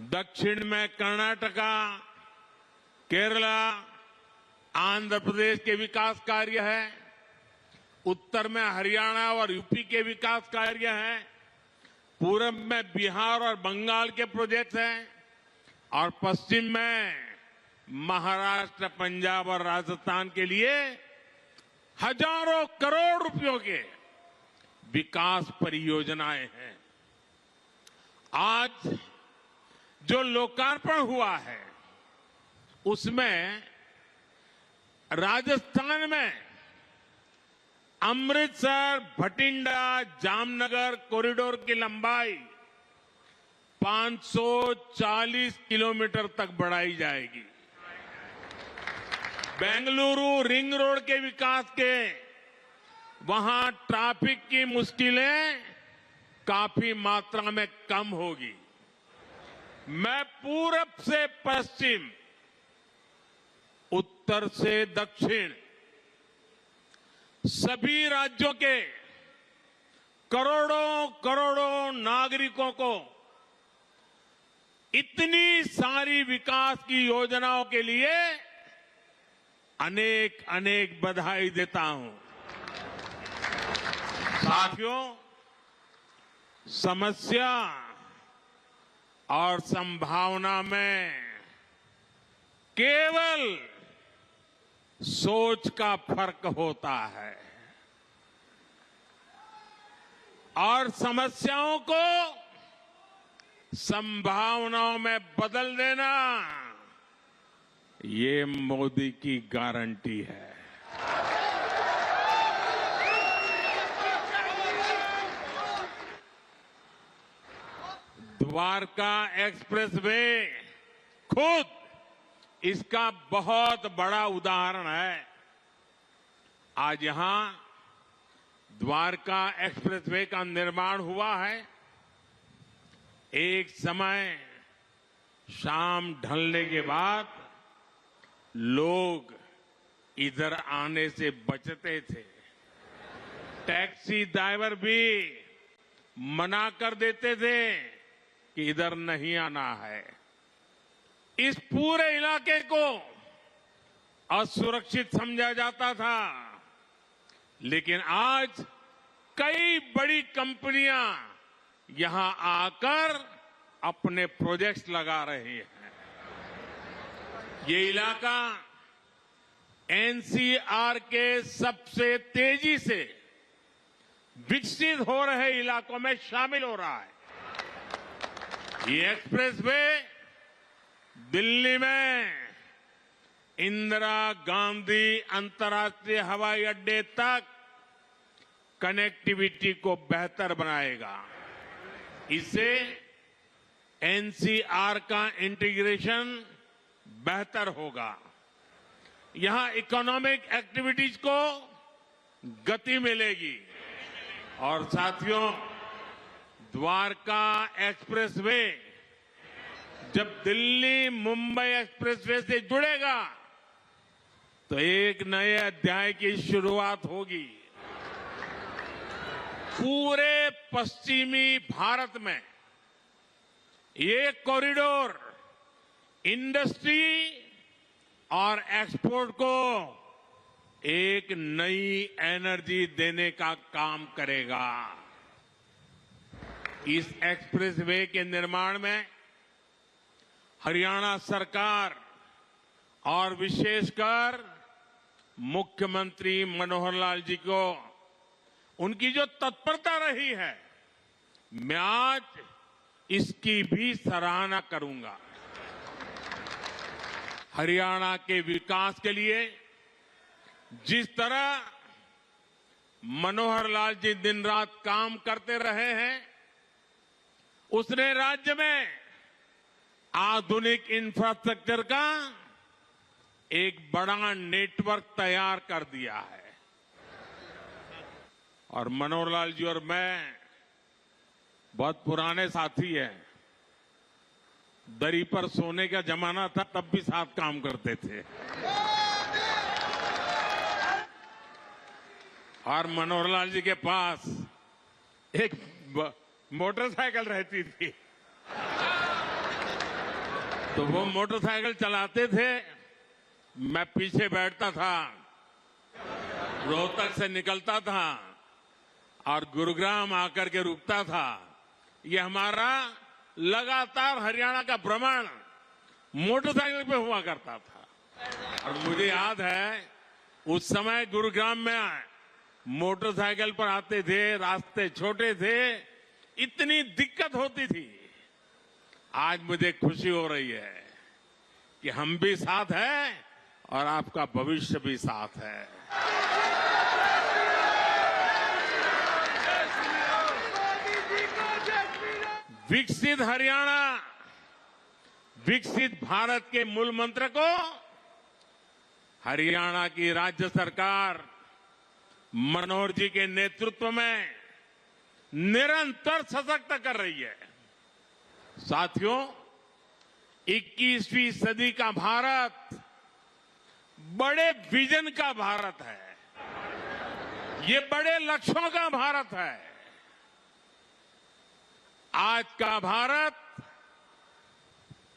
दक्षिण में कर्नाटका, केरला, आंध्र प्रदेश के विकास कार्य है, उत्तर में हरियाणा और यूपी के विकास कार्य हैं, पूरब में बिहार और बंगाल के प्रोजेक्ट हैं और पश्चिम में महाराष्ट्र, पंजाब और राजस्थान के लिए हजारों करोड़ रुपयों के विकास परियोजनाएं हैं। आज जो लोकार्पण हुआ है उसमें राजस्थान में अमृतसर भटिंडा जामनगर कॉरिडोर की लंबाई 540 किलोमीटर तक बढ़ाई जाएगी। बेंगलुरु रिंग रोड के विकास के वहां ट्रैफिक की मुश्किलें काफी मात्रा में कम होगी। मैं पूरब से पश्चिम, उत्तर से दक्षिण सभी राज्यों के करोड़ों करोड़ों नागरिकों को इतनी सारी विकास की योजनाओं के लिए अनेक अनेक बधाई देता हूं। साथियों, समस्या और संभावना में केवल सोच का फर्क होता है और समस्याओं को संभावनाओं में बदल देना ये मोदी की गारंटी है। द्वारका एक्सप्रेसवे खुद इसका बहुत बड़ा उदाहरण है। आज यहां द्वारका एक्सप्रेसवे का निर्माण हुआ है। एक समय शाम ढलने के बाद लोग इधर आने से बचते थे। टैक्सी ड्राइवर भी मना कर देते थे कि इधर नहीं आना है। इस पूरे इलाके को असुरक्षित समझा जाता था, लेकिन आज कई बड़ी कंपनियां यहां आकर अपने प्रोजेक्ट्स लगा रही हैं। ये इलाका एनसीआर के सबसे तेजी से विकसित हो रहे इलाकों में शामिल हो रहा है। ये एक्सप्रेसवे दिल्ली में इंदिरा गांधी अंतर्राष्ट्रीय हवाई अड्डे तक कनेक्टिविटी को बेहतर बनाएगा। इससे एनसीआर का इंटीग्रेशन बेहतर होगा। यहां इकोनॉमिक एक्टिविटीज को गति मिलेगी। और साथियों, द्वारका एक्सप्रेसवे जब दिल्ली मुंबई एक्सप्रेसवे से जुड़ेगा तो एक नए अध्याय की शुरुआत होगी। पूरे पश्चिमी भारत में ये कॉरिडोर इंडस्ट्री और एक्सपोर्ट को एक नई एनर्जी देने का काम करेगा। इस एक्सप्रेसवे के निर्माण में हरियाणा सरकार और विशेषकर मुख्यमंत्री मनोहर लाल जी को उनकी जो तत्परता रही है, मैं आज इसकी भी सराहना करूंगा। हरियाणा के विकास के लिए जिस तरह मनोहर लाल जी दिन रात काम करते रहे हैं, उसने राज्य में आधुनिक इंफ्रास्ट्रक्चर का एक बड़ा नेटवर्क तैयार कर दिया है। और मनोहर लाल जी और मैं बहुत पुराने साथी हैं। दरी पर सोने का जमाना था, तब भी साथ काम करते थे। और मनोहर लाल जी के पास एक मोटरसाइकिल रहती थी। तो वो मोटरसाइकिल चलाते थे, मैं पीछे बैठता था, रोहतक से निकलता था और गुरुग्राम आकर के रुकता था। ये हमारा लगातार हरियाणा का भ्रमण मोटरसाइकिल पे हुआ करता था। और मुझे याद है उस समय गुरुग्राम में मोटरसाइकिल पर आते थे, रास्ते छोटे थे, इतनी दिक्कत होती थी। आज मुझे खुशी हो रही है कि हम भी साथ हैं और आपका भविष्य भी साथ है। विकसित हरियाणा, विकसित भारत के मूल मंत्र को हरियाणा की राज्य सरकार मनोहर जी के नेतृत्व में निरंतर सशक्त कर रही है। साथियों, 21वीं सदी का भारत बड़े विजन का भारत है। ये बड़े लक्ष्यों का भारत है। आज का भारत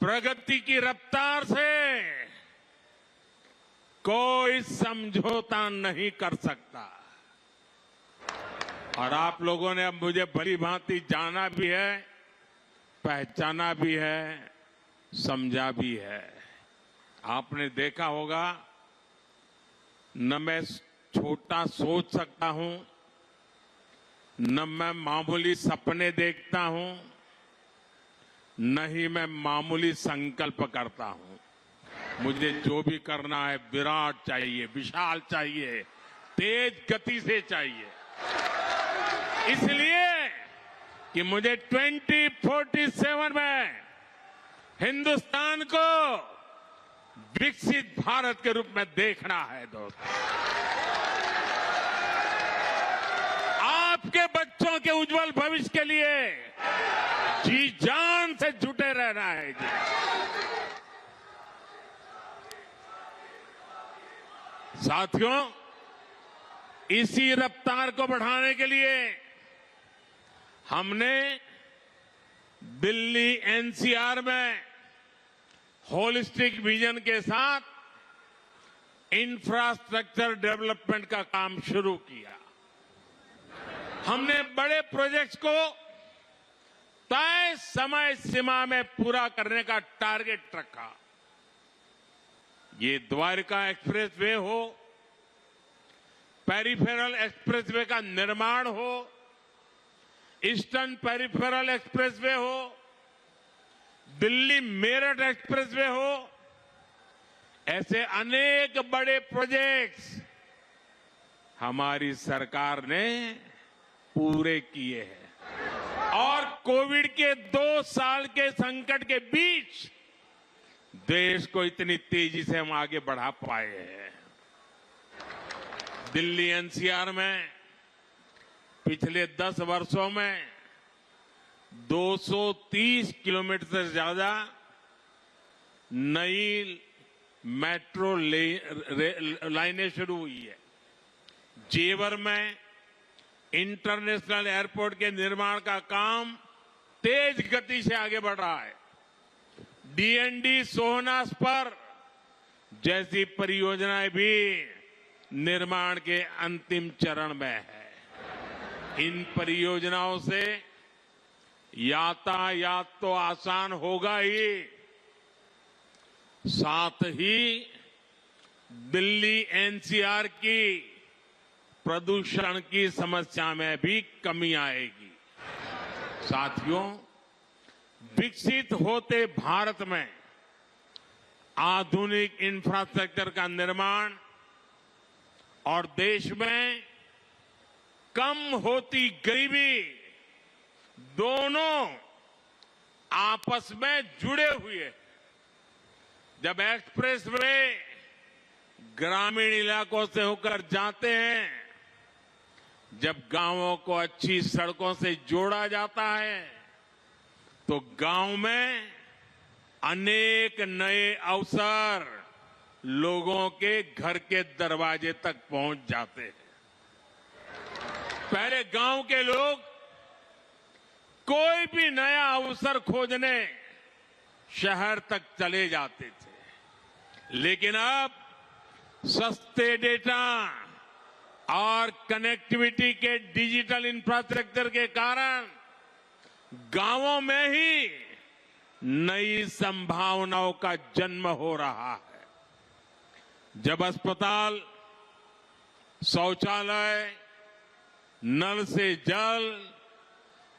प्रगति की रफ्तार से कोई समझौता नहीं कर सकता। और आप लोगों ने अब मुझे भली भांति जाना भी है, पहचाना भी है, समझा भी है। आपने देखा होगा, न मैं छोटा सोच सकता हूं, न मैं मामूली सपने देखता हूं, न ही मैं मामूली संकल्प करता हूं। मुझे जो भी करना है विराट चाहिए, विशाल चाहिए, तेज गति से चाहिए। इसलिए कि मुझे 2047 में हिंदुस्तान को विकसित भारत के रूप में देखना है। दोस्तों, आपके बच्चों के उज्जवल भविष्य के लिए जी जान से जुटे रहना है। जी, साथियों, इसी रफ्तार को बढ़ाने के लिए हमने दिल्ली एनसीआर में होलिस्टिक विजन के साथ इंफ्रास्ट्रक्चर डेवलपमेंट का काम शुरू किया। हमने बड़े प्रोजेक्ट्स को तय समय सीमा में पूरा करने का टारगेट रखा। ये द्वारका एक्सप्रेसवे हो, पेरिफेरल एक्सप्रेसवे का निर्माण हो, ईस्टर्न पेरिफेरल एक्सप्रेसवे हो, दिल्ली मेरठ एक्सप्रेसवे हो, ऐसे अनेक बड़े प्रोजेक्ट्स हमारी सरकार ने पूरे किए हैं। और कोविड के 2 साल के संकट के बीच देश को इतनी तेजी से हम आगे बढ़ा पाए हैं। दिल्ली एनसीआर में पिछले 10 वर्षों में 230 किलोमीटर से ज्यादा नई मेट्रो लाइनें शुरू हुई है। जेवर में इंटरनेशनल एयरपोर्ट के निर्माण का काम तेज गति से आगे बढ़ रहा है। डीएनडी सोहनास पर जैसी परियोजनाएं भी निर्माण के अंतिम चरण में है। इन परियोजनाओं से यातायात तो आसान होगा ही, साथ ही दिल्ली एनसीआर की प्रदूषण की समस्या में भी कमी आएगी। साथियों, विकसित होते भारत में आधुनिक इंफ्रास्ट्रक्चर का निर्माण और देश में कम होती गरीबी दोनों आपस में जुड़े हुए। जब एक्सप्रेसवे ग्रामीण इलाकों से होकर जाते हैं, जब गांवों को अच्छी सड़कों से जोड़ा जाता है, तो गांव में अनेक नए अवसर लोगों के घर के दरवाजे तक पहुंच जाते हैं। पहले गांव के लोग कोई भी नया अवसर खोजने शहर तक चले जाते थे, लेकिन अब सस्ते डेटा और कनेक्टिविटी के डिजिटल इंफ्रास्ट्रक्चर के कारण गांवों में ही नई संभावनाओं का जन्म हो रहा है। जब अस्पताल, शौचालय, नल से जल,